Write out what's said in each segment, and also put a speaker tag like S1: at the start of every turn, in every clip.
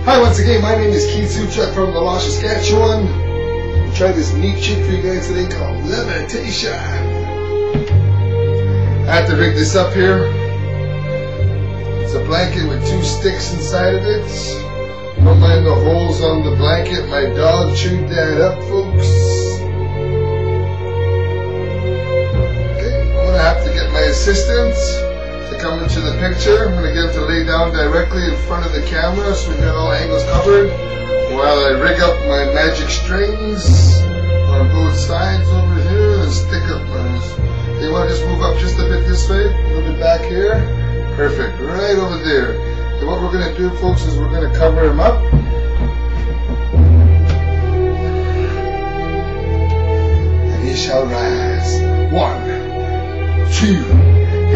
S1: Hi, once again, my name is Keith Suchuk from La Loche, Saskatchewan. We'll try this neat trick for you guys today called levitation. I have to rig this up here. It's a blanket with 2 sticks inside of it. Don't mind the holes on the blanket. My dog chewed that up, folks. Okay, I'm going to have to get my assistant to come into the picture. I'm going to get him to lay down directly in front of the camera so we got all angles covered while I rig up my magic strings on both sides over here and stick up my... You want to just move up just a bit this way, a little bit back here. Perfect, right over there. And what we're going to do, folks, is we're going to cover him up. And he shall rise. 1, 2,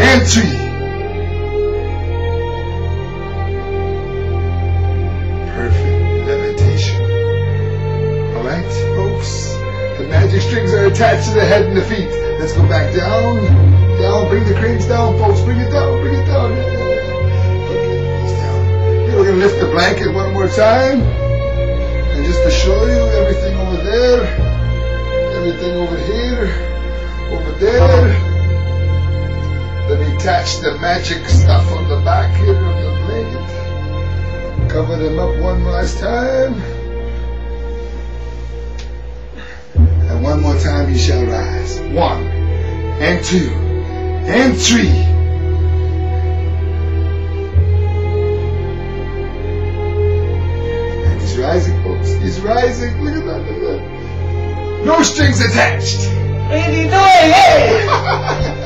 S1: and 3. Alright, folks, the magic strings are attached to the head and the feet. Let's go back down, bring the cranes down, folks, bring it down. Okay, it's down. Okay, we're going to lift the blanket one more time. And just to show you, everything over there, everything over here, over there. Let me attach the magic stuff on the back here of the blanket. Cover them up one last time. And one more time he shall rise. 1, and 2, and 3. And he's rising, folks. He's rising. Look at that, look at that. No strings attached.
S2: What are you doing? Hey!